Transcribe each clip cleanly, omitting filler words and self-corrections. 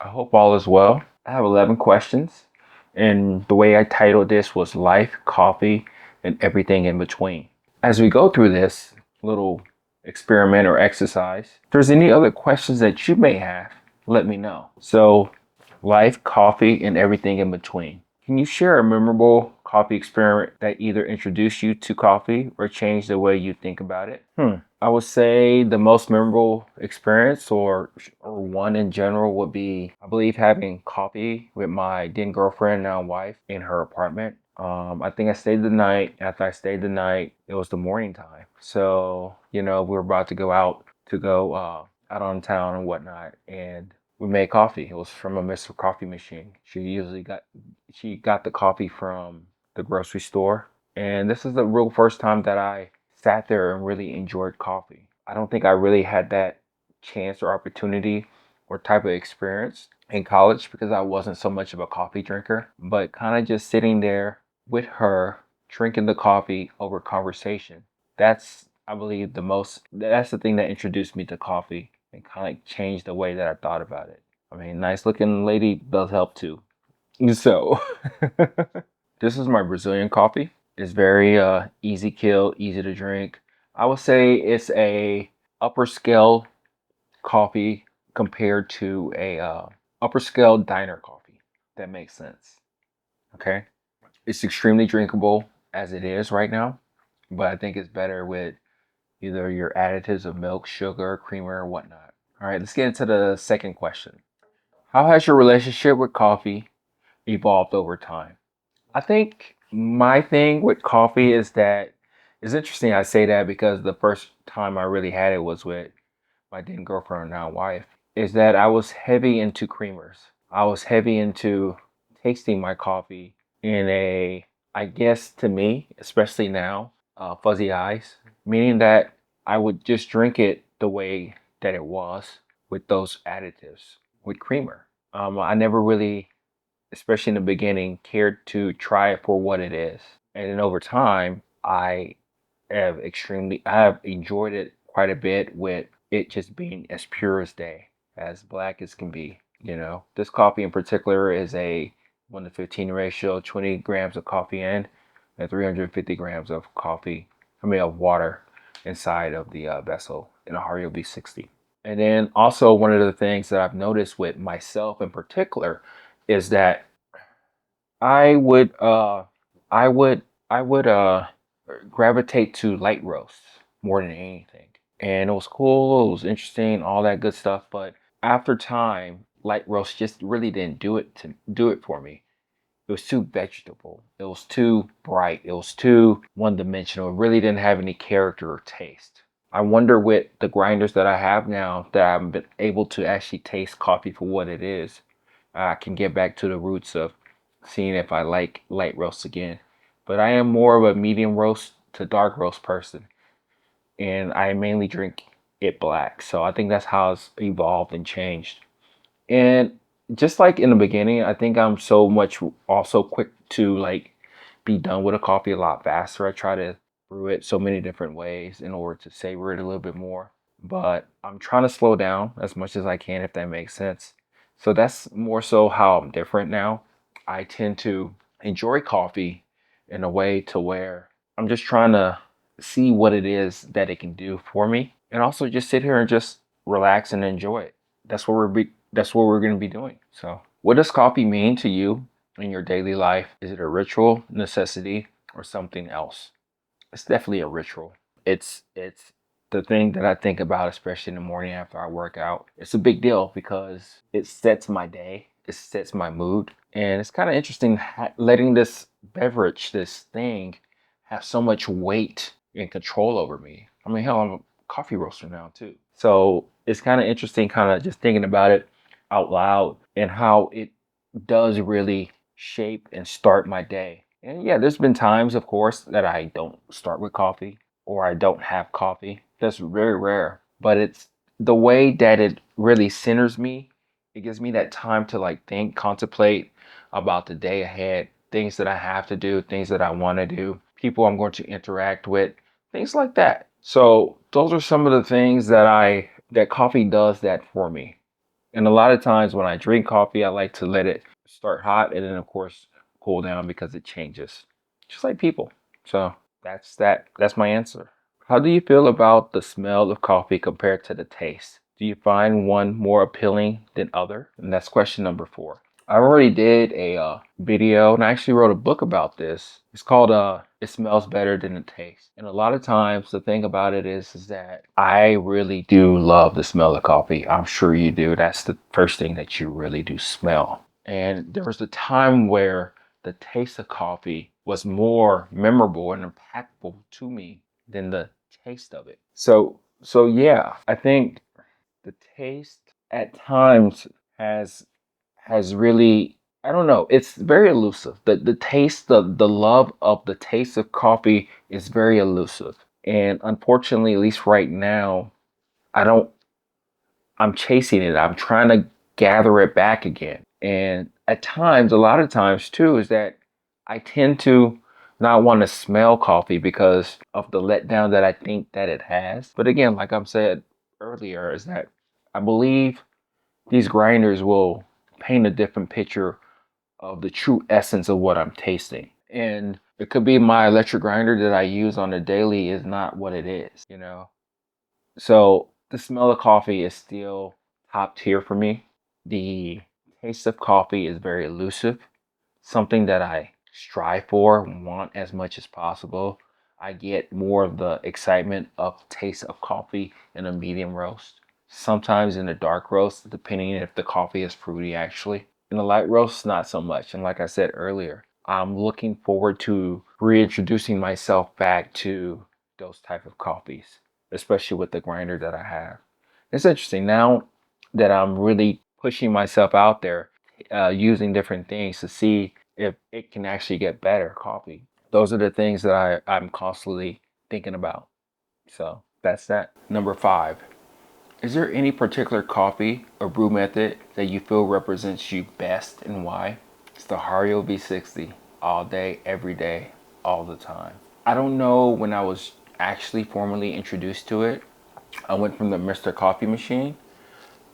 I hope all is well. I have 11 questions, and the way I titled this was Life, Coffee, and Everything in Between. As we go through this little experiment or exercise, if there's any other questions that you may have, let me know. So, life, coffee, and everything in between. Can you share a memorable coffee experiment that either introduced you to coffee or changed the way you think about it? I would say the most memorable experience or one in general would be, I believe, having coffee with my then girlfriend, now wife, in her apartment. I think I stayed the night. After I stayed the night, it was the morning time. So, we were about to go out to go out on town and whatnot. And we made coffee. It was from a Mr. Coffee machine. She got the coffee from the grocery store. And this is the real first time that I sat there and really enjoyed coffee. I don't think I really had that chance or opportunity or type of experience in college because I wasn't so much of a coffee drinker, but kind of just sitting there with her drinking the coffee over conversation. That's, I believe, that's the thing that introduced me to coffee and kind of changed the way that I thought about it. I mean, nice looking lady does help too. So, this is my Brazilian coffee. It's very easy kill, easy to drink. I would say it's a upper scale coffee compared to a upper scale diner coffee. That makes sense. Okay, it's extremely drinkable as it is right now, but I think it's better with either your additives of milk, sugar, creamer, or whatnot. All right, let's get into the second question. How has your relationship with coffee evolved over time? I think my thing with coffee is that it's interesting I say that because the first time I really had it was with my then girlfriend, now wife, is that I was heavy into creamers. I was heavy into tasting my coffee in a, I guess to me, especially now, fuzzy eyes, meaning that I would just drink it the way that it was with those additives, with creamer. I never really, especially in the beginning, cared to try it for what it is. And then over time, I have enjoyed it quite a bit with it just being as pure as day, as black as can be. This coffee in particular is a 1 to 15 ratio, 20 grams of coffee in, and 350 grams of of water inside of the vessel in a Hario B60. And then also one of the things that I've noticed with myself in particular is that I would I would I would gravitate to light roasts more than anything. And it was cool, it was interesting, all that good stuff, but after time, light roast just really didn't do it for me. It was too vegetable. It was too bright. It was too one-dimensional. It really didn't have any character or taste. I wonder with the grinders that I have now that I've been able to actually taste coffee for what it is, I can get back to the roots of seeing if I like light roast again. But I am more of a medium roast to dark roast person, and I mainly drink it black. So I think that's how it's evolved and changed. And just like in the beginning, I think I'm so much also quick to like be done with a coffee a lot faster. I try to brew it so many different ways in order to savor it a little bit more. But I'm trying to slow down as much as I can, if that makes sense. So that's more so how I'm different now. I tend to enjoy coffee in a way to where I'm just trying to see what it is that it can do for me, and also just sit here and just relax and enjoy it. That's what we're going to be doing. So, what does coffee mean to you in your daily life? Is it a ritual, necessity, or something else? It's definitely a ritual. It's the thing that I think about, especially in the morning after I work out. It's a big deal because it sets my day. It sets my mood, and it's kind of interesting letting this beverage, this thing, have so much weight and control over me. I mean, hell, I'm a coffee roaster now too. So it's kind of interesting, kind of just thinking about it out loud and how it does really shape and start my day. And yeah, there's been times, of course, that I don't start with coffee or I don't have coffee. That's very rare. But it's the way that it really centers me. It gives me that time to like think, contemplate about the day ahead, things that I have to do, things that I want to do, people I'm going to interact with, things like that. So those are some of the things that coffee does that for me. And a lot of times when I drink coffee, I like to let it start hot and then of course cool down because it changes. Just like people. So that's that. That's my answer. How do you feel about the smell of coffee compared to the taste? Do you find one more appealing than other? And that's question number 4. I already did a video and I actually wrote a book about this. It's called It Smells Better Than It Tastes. And a lot of times the thing about it is that I really do love the smell of coffee. I'm sure you do. That's the first thing that you really do smell. And there was a time where the taste of coffee was more memorable and impactful to me than the taste of it. So yeah, I think the taste at times has has really, I don't know, it's very elusive. The taste, the love of the taste of coffee is very elusive. And unfortunately, at least right now, I don't I'm chasing it. I'm trying to gather it back again. And at times, a lot of times too, is that I tend to not want to smell coffee because of the letdown that I think that it has. But again, like I've said earlier, is that I believe these grinders will paint a different picture of the true essence of what I'm tasting. And it could be my electric grinder that I use on a daily is not what it is. So the smell of coffee is still top tier for me. The taste of coffee is very elusive, something that I strive for, want as much as possible. I get more of the excitement of taste of coffee in a medium roast. Sometimes in a dark roast, depending if the coffee is fruity actually. In a light roast, not so much. And like I said earlier, I'm looking forward to reintroducing myself back to those type of coffees, especially with the grinder that I have. It's interesting now that I'm really pushing myself out there, using different things to see if it can actually get better coffee. Those are the things that I'm constantly thinking about. So that's that. Number 5. Is there any particular coffee or brew method that you feel represents you best and why? It's the Hario V60. All day, every day, all the time. I don't know when I was actually formally introduced to it. I went from the Mr. Coffee machine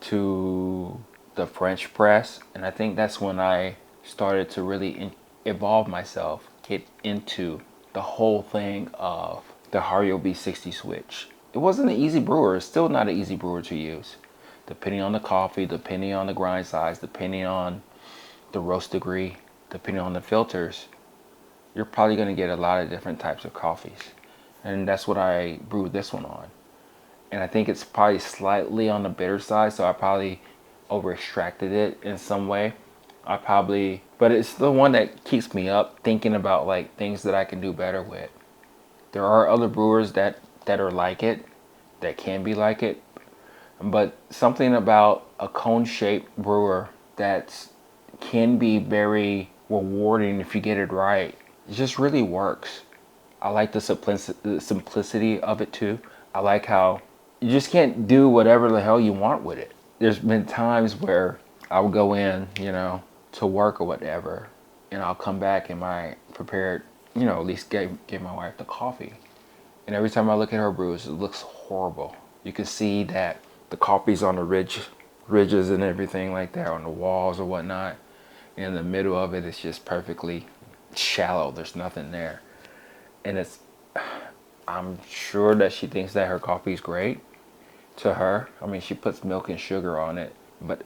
to the French press, and I think that's when I started to really evolve myself, get into the whole thing of the Hario V60 switch. It wasn't an easy brewer. It's still not an easy brewer to use, depending on the coffee, depending on the grind size, depending on the roast degree, depending on the filters. You're probably going to get a lot of different types of coffees, and that's what I brewed this one on. And I think it's probably slightly on the bitter side, so I probably over extracted it in some way. But it's the one that keeps me up thinking about like things that I can do better with. There are other brewers that are like it, that can be like it, but something about a cone-shaped brewer that can be very rewarding if you get it right. It just really works. I like the simplicity of it too. I like how you just can't do whatever the hell you want with it. There's been times where I'll go in, to work or whatever, and I'll come back and my prepared, at least give my wife the coffee. And every time I look at her brews, it looks horrible. You can see that the coffee's on the ridges and everything like that, on the walls or whatnot. And in the middle of it, it's just perfectly shallow. There's nothing there. And I'm sure that she thinks that her coffee is great to her. I mean, she puts milk and sugar on it, but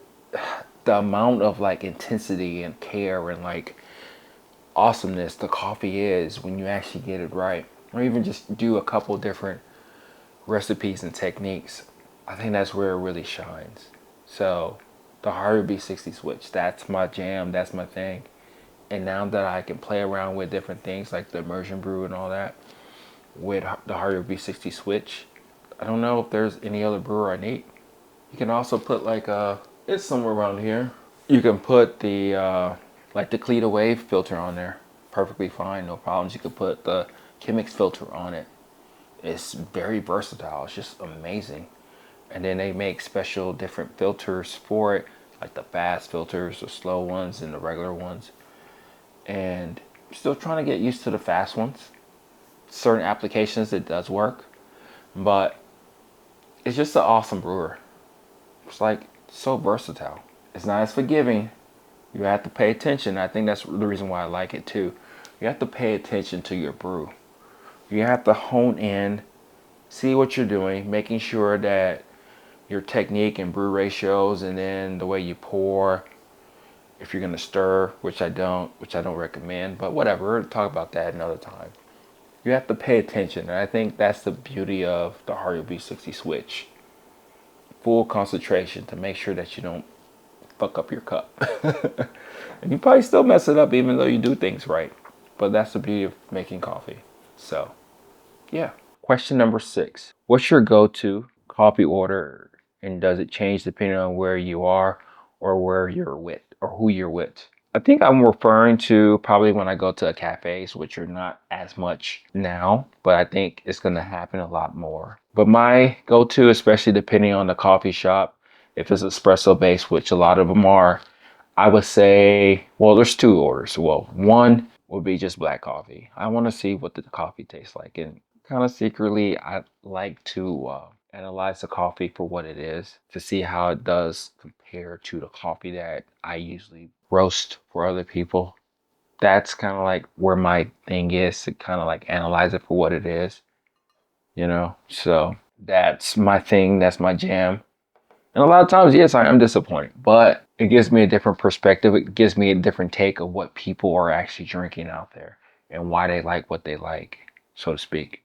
the amount of like intensity and care and like awesomeness the coffee is when you actually get it right, or even just do a couple different recipes and techniques, I think that's where it really shines. So the Harder B60 switch, that's my jam, that's my thing. And now that I can play around with different things like the immersion brew and all that with the Harder B60 switch, I don't know if there's any other brewer I need. You can also put like it's somewhere around here. You can put the like the Cleat Wave filter on there, perfectly fine, no problems. You could put the Chemex filter on it. It's very versatile. It's just amazing. And then they make special different filters for it, like the fast filters, the slow ones, and the regular ones. And I'm still trying to get used to the fast ones. Certain applications it does work, but it's just an awesome brewer. It's like So versatile. It's not as forgiving. You have to pay attention. I think that's the reason why I like it too. You have to pay attention to your brew. You have to hone in, see what you're doing, making sure that your technique and brew ratios, and then the way you pour, if you're gonna stir, which I don't recommend, but whatever, we'll talk about that another time. You have to pay attention, and I think that's the beauty of the Hario B60 switch. Full concentration to make sure that you don't fuck up your cup. And you probably still mess it up even though you do things right. But that's the beauty of making coffee. So, yeah. Question number 6. What's your go-to coffee order, and does it change depending on where you are or where you're with or who you're with? I think I'm referring to probably when I go to cafes, which are not as much now, but I think it's going to happen a lot more. But my go-to, especially depending on the coffee shop, if it's espresso based, which a lot of them are, I would say, well, there's two orders. Well, one would be just black coffee. I want to see what the coffee tastes like. And kind of secretly, I like to analyze the coffee for what it is to see how it does compare to the coffee that I usually roast for other people. That's kind of like where my thing is to kind of like analyze it for what it is, you know? So that's my thing. That's my jam. And a lot of times, yes, I am disappointed, but it gives me a different perspective. It gives me a different take of what people are actually drinking out there and why they like what they like, so to speak.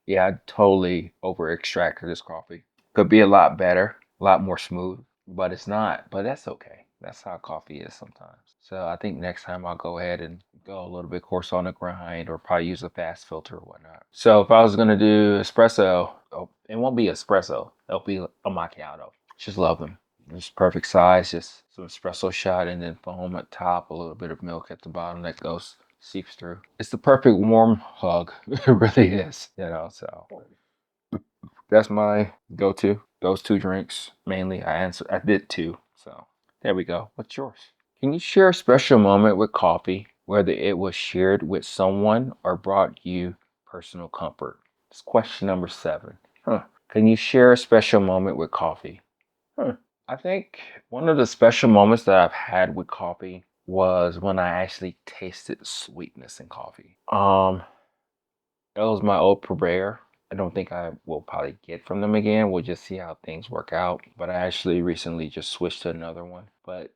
Yeah, I totally over extracted this coffee. Could be a lot better, a lot more smooth, but it's not. But that's okay. That's how coffee is sometimes. So I think next time I'll go ahead and go a little bit coarse on the grind or probably use a fast filter or whatnot. So if I was gonna do espresso, oh, it won't be espresso. It'll be a macchiato. Just love them. Just perfect size, just some espresso shot and then foam at top, a little bit of milk at the bottom that goes seeps through. It's the perfect warm hug. It really is, you know. So that's my go-to. Those two drinks mainly. I did two. So there we go. What's yours? Can you share a special moment with coffee, whether it was shared with someone or brought you personal comfort? It's question number 7. Huh. Can you share a special moment with coffee? Huh. I think one of the special moments that I've had with coffee was when I actually tasted sweetness in coffee. That was my old purveyor. I don't think I will probably get from them again. We'll just see how things work out. But I actually recently just switched to another one. But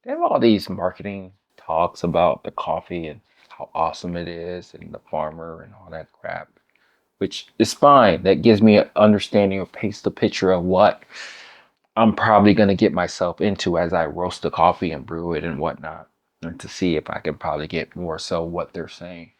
they have all these marketing talks about the coffee and how awesome it is and the farmer and all that crap, which is fine. That gives me an understanding or paints the picture of what I'm probably going to get myself into as I roast the coffee and brew it and whatnot, and to see if I can probably get more so what they're saying.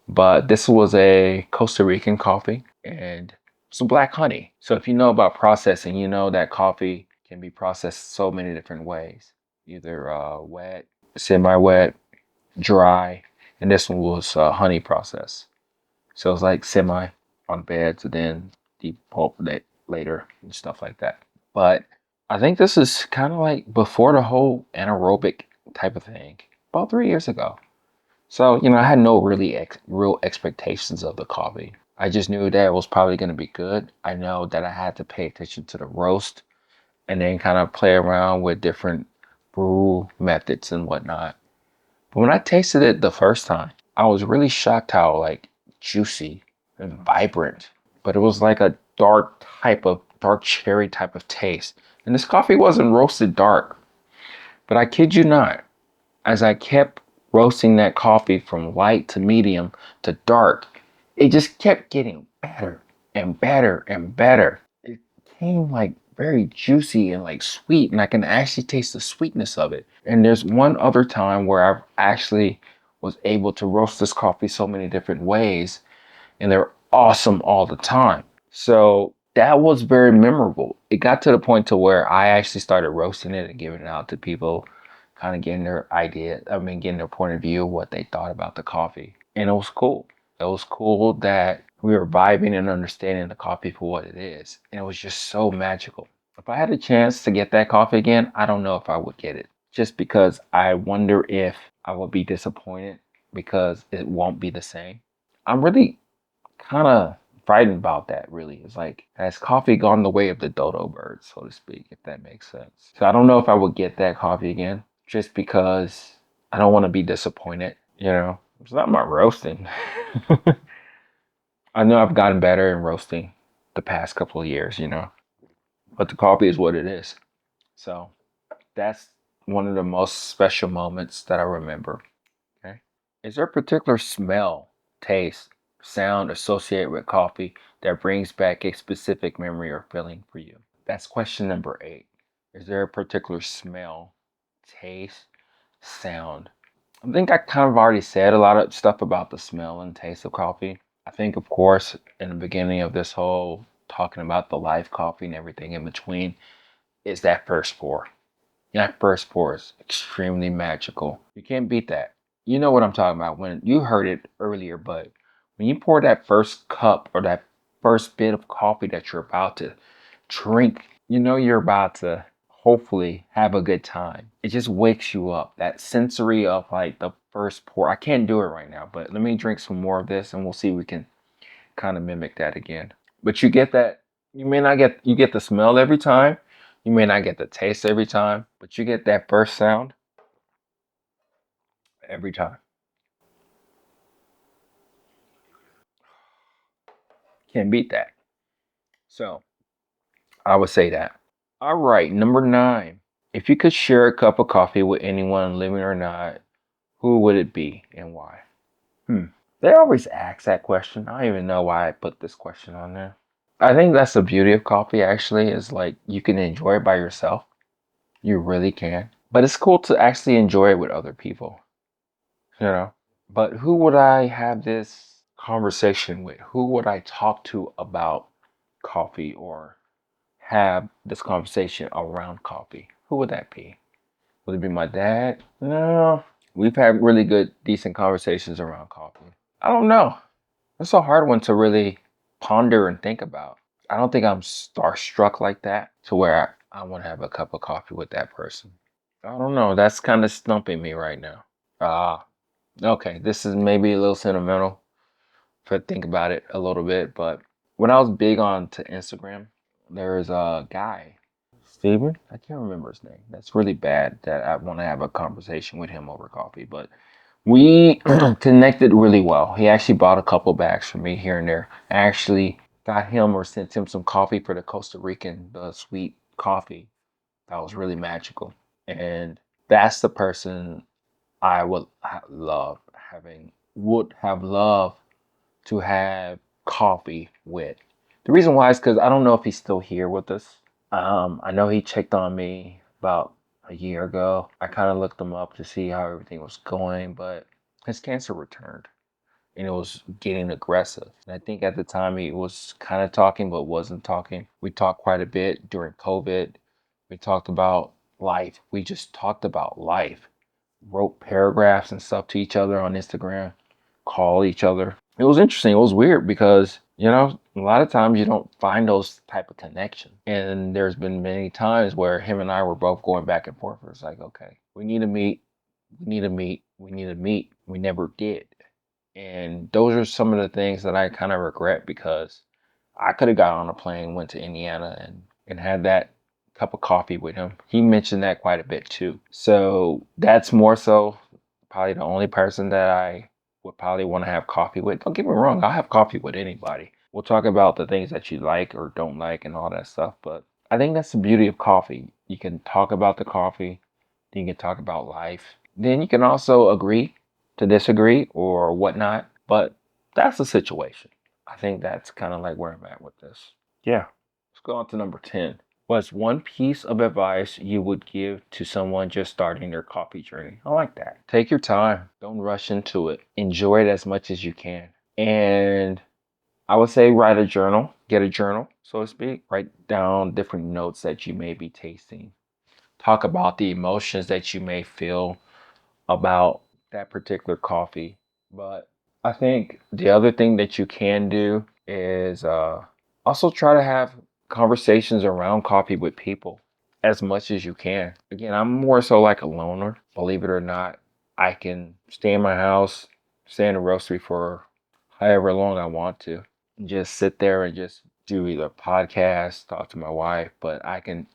But this was a Costa Rican coffee and some black honey. So if you know about processing, you know that coffee can be processed so many different ways, either wet, semi-wet, dry, and this one was honey process. So it's like semi on beds and then deep pulp that later and stuff like that. But I think this is kind of like before the whole anaerobic type of thing, about 3 years ago. So, I had no really real expectations of the coffee. I just knew that it was probably going to be good. I know that I had to pay attention to the roast and then kind of play around with different brew methods and whatnot. But when I tasted it the first time, I was really shocked how like juicy and vibrant. But it was like a dark cherry type of taste. And this coffee wasn't roasted dark. But I kid you not, as I kept roasting that coffee from light to medium to dark, it just kept getting better and better and better. It came like very juicy and like sweet, and I can actually taste the sweetness of it. And there's one other time where I actually was able to roast this coffee so many different ways, and they're awesome all the time. So that was very memorable. It got to the point to where I actually started roasting it and giving it out to people, kind of getting their getting their point of view of what they thought about the coffee. And it was cool. It was cool that we were vibing and understanding the coffee for what it is. And it was just so magical. If I had a chance to get that coffee again, I don't know if I would get it. Just because I wonder if I would be disappointed because it won't be the same. I'm really kind of frightened about that really. It's like, has coffee gone the way of the dodo bird, so to speak, if that makes sense. So I don't know if I would get that coffee again just because I don't want to be disappointed, you know. It's not my roasting. I know I've gotten better in roasting the past couple of years, you know, but the coffee is what it is. So that's one of the most special moments that I remember. Okay. Is there a particular smell, taste, sound associated with coffee that brings back a specific memory or feeling for you? That's question number 8. Is there a particular smell, taste, sound? I think I kind of already said a lot of stuff about the smell and taste of coffee. I think, of course, in the beginning of this whole talking about the live coffee and everything in between, is that first pour. That first pour is extremely magical. You can't beat that. You know what I'm talking about when you heard it earlier, but when you pour that first cup or that first bit of coffee that you're about to drink, you know you're about to hopefully have a good time. It just wakes you up. That sensory of like the first pour. I can't do it right now, but let me drink some more of this and we'll see if we can kind of mimic that again. But you get that, you may not get, you get the smell every time. You may not get the taste every time, but you get that first sound every time. Can't beat that. So I would say that. All right, number 9. If you could share a cup of coffee with anyone, living or not, who would it be and why? Hmm. They always ask that question. I don't even know why I put this question on there. I think that's the beauty of coffee actually, is like you can enjoy it by yourself. You really can. But it's cool to actually enjoy it with other people, you know? But who would I have this conversation with? Who would I talk to about coffee or have this conversation around coffee? Who would that be? Would it be my dad? No. We've had really good, decent conversations around coffee. I don't know. That's a hard one to really ponder and think about. I don't think I'm starstruck like that to where I want to have a cup of coffee with that person. I don't know. That's kind of stumping me right now. Ah, okay. This is maybe a little sentimental if I think about it a little bit, but when I was big on to Instagram, there's a guy, Steven. I can't remember his name. That's really bad that I want to have a conversation with him over coffee, but we connected really well. He actually bought a couple bags for me here and there. I actually got him or sent him some coffee for the Costa Rican, the sweet coffee. That was really magical. And that's the person I would love having, would have loved to have coffee with. The reason why is because I don't know if he's still here with us. I know he checked on me about a year ago. I kind of looked him up to see how everything was going, but his cancer returned and it was getting aggressive. And I think at the time he was kind of talking but wasn't talking. We talked quite a bit during COVID. We talked about life. We just talked about life. Wrote paragraphs and stuff to each other on Instagram, call each other. It was interesting. It was weird because, you know, a lot of times you don't find those type of connections. And there's been many times where him and I were both going back and forth. It's like, okay, we need to meet, we need to meet, we need to meet. We never did. And those are some of the things that I kind of regret because I could have got on a plane, went to Indiana and had that cup of coffee with him. He mentioned that quite a bit too. So that's more so probably the only person that I would probably want to have coffee with. Don't get me wrong, I'll have coffee with anybody. We'll talk about the things that you like or don't like and all that stuff. But I think that's the beauty of coffee. You can talk about the coffee, then you can talk about life. Then you can also agree to disagree or whatnot. But that's the situation. I think that's kind of like where I'm at with this. Yeah. Let's go on to number 10. What's one piece of advice you would give to someone just starting their coffee journey? I like that. Take your time. Don't rush into it. Enjoy it as much as you can. And I would say write a journal. Get a journal, so to speak. Write down different notes that you may be tasting. Talk about the emotions that you may feel about that particular coffee. But I think the other thing that you can do is also try to have conversations around coffee with people as much as you can. Again, I'm more so like a loner, believe it or not. I can stay in my house, stay in the roastery for however long I want to. just sit there and just do either podcast, talk to my wife, but I can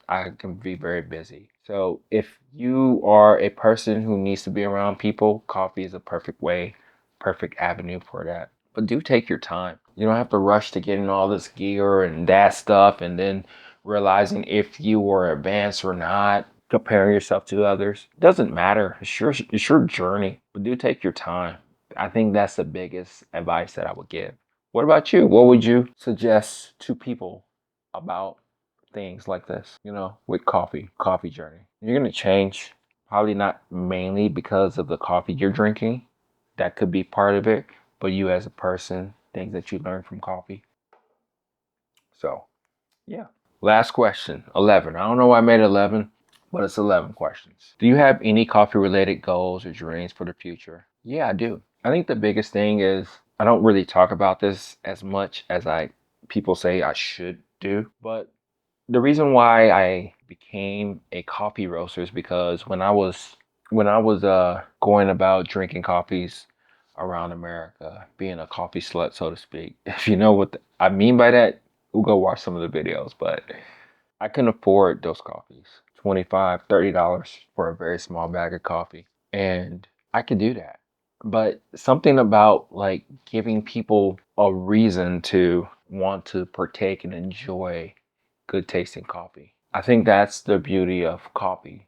be very busy. So if you are a person who needs to be around people, coffee is a perfect way, perfect avenue for that. But do take your time. You don't have to rush to getting all this gear and that stuff and then realizing if you were advanced or not, comparing yourself to others. It doesn't matter. It's your journey. But do take your time. I think that's the biggest advice that I would give. What about you? What would you suggest to people about things like this, with coffee journey? You're going to change, probably not mainly because of the coffee you're drinking. That could be part of it, but you as a person, things that you learn from coffee. So, yeah. Last question, 11. I don't know why I made 11, but it's 11 questions. Do you have any coffee related goals or dreams for the future? Yeah, I do. I think the biggest thing is I don't really talk about this as much as I people say I should do, but the reason why I became a coffee roaster is because when I was going about drinking coffees around America, being a coffee slut, so to speak. If you know what I mean by that, we'll go watch some of the videos, but I couldn't afford those coffees. 25, $30 for a very small bag of coffee. And I could do that. But something about like giving people a reason to want to partake and enjoy good tasting coffee. I think that's the beauty of coffee.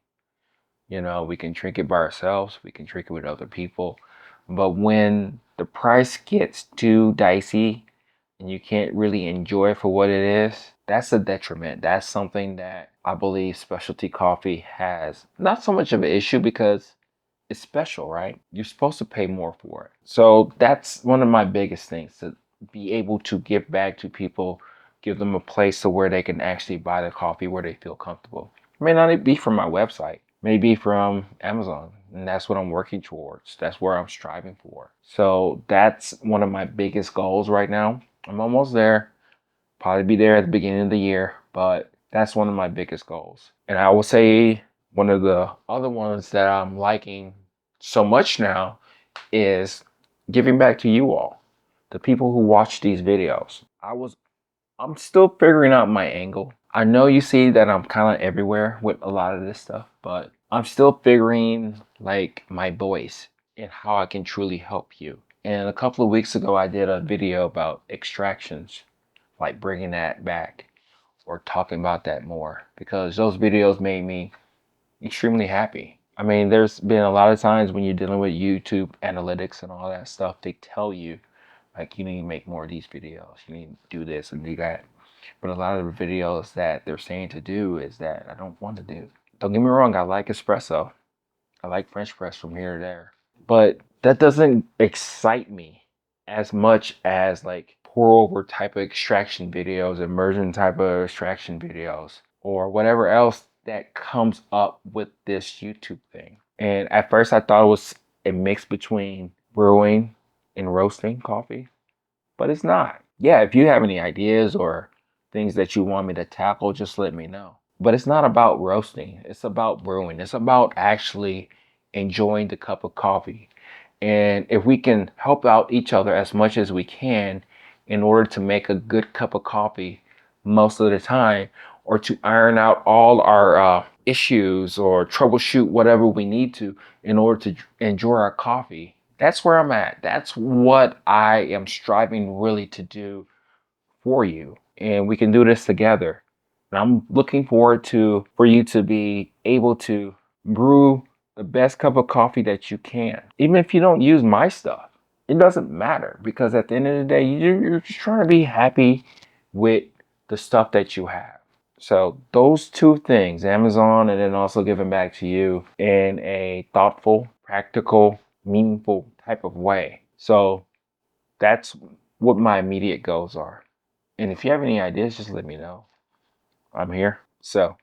We can drink it by ourselves, we can drink it with other people. But when the price gets too dicey and you can't really enjoy it for what it is, that's a detriment. That's something that I believe specialty coffee has not so much of an issue because it's special, right? You're supposed to pay more for it. So that's one of my biggest things, to be able to give back to people, give them a place to where they can actually buy the coffee where they feel comfortable. It may not be from my website, maybe from Amazon. And that's what I'm working towards. That's where I'm striving for. So that's one of my biggest goals right now. I'm almost there. Probably be there at the beginning of the year, but that's one of my biggest goals. And I will say one of the other ones that I'm liking so much now is giving back to you all, the people who watch these videos. I'm still figuring out my angle. I know you see that I'm kind of everywhere with a lot of this stuff, but I'm still figuring like my voice and how I can truly help you. And a couple of weeks ago, I did a video about extractions, like bringing that back or talking about that more because those videos made me extremely happy. I mean, there's been a lot of times when you're dealing with YouTube analytics and all that stuff, they tell you like you need to make more of these videos, you need to do this and do that. But a lot of the videos that they're saying to do is that I don't want to do. Don't get me wrong, I like espresso. I like French press from here to there. But that doesn't excite me as much as like pour over type of extraction videos, immersion type of extraction videos, or whatever else that comes up with this YouTube thing. And at first I thought it was a mix between brewing and roasting coffee, but it's not. Yeah, if you have any ideas or things that you want me to tackle, just let me know. But it's not about roasting, it's about brewing. It's about actually enjoying the cup of coffee. And if we can help out each other as much as we can in order to make a good cup of coffee most of the time, or to iron out all our issues or troubleshoot whatever we need to in order to enjoy our coffee, that's where I'm at. That's what I am striving really to do for you. And we can do this together. And I'm looking forward to for you to be able to brew the best cup of coffee that you can. Even if you don't use my stuff, it doesn't matter because at the end of the day, you're just trying to be happy with the stuff that you have. So those two things, Amazon and then also giving back to you in a thoughtful, practical, meaningful type of way. So that's what my immediate goals are. And if you have any ideas, just let me know. I'm here. So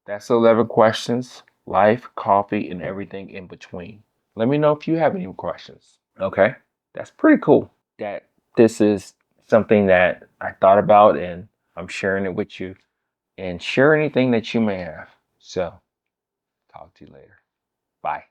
that's 11 questions, life, coffee, and everything in between. Let me know if you have any questions. Okay. That's pretty cool that this is something that I thought about and I'm sharing it with you and share anything that you may have. So talk to you later. Bye.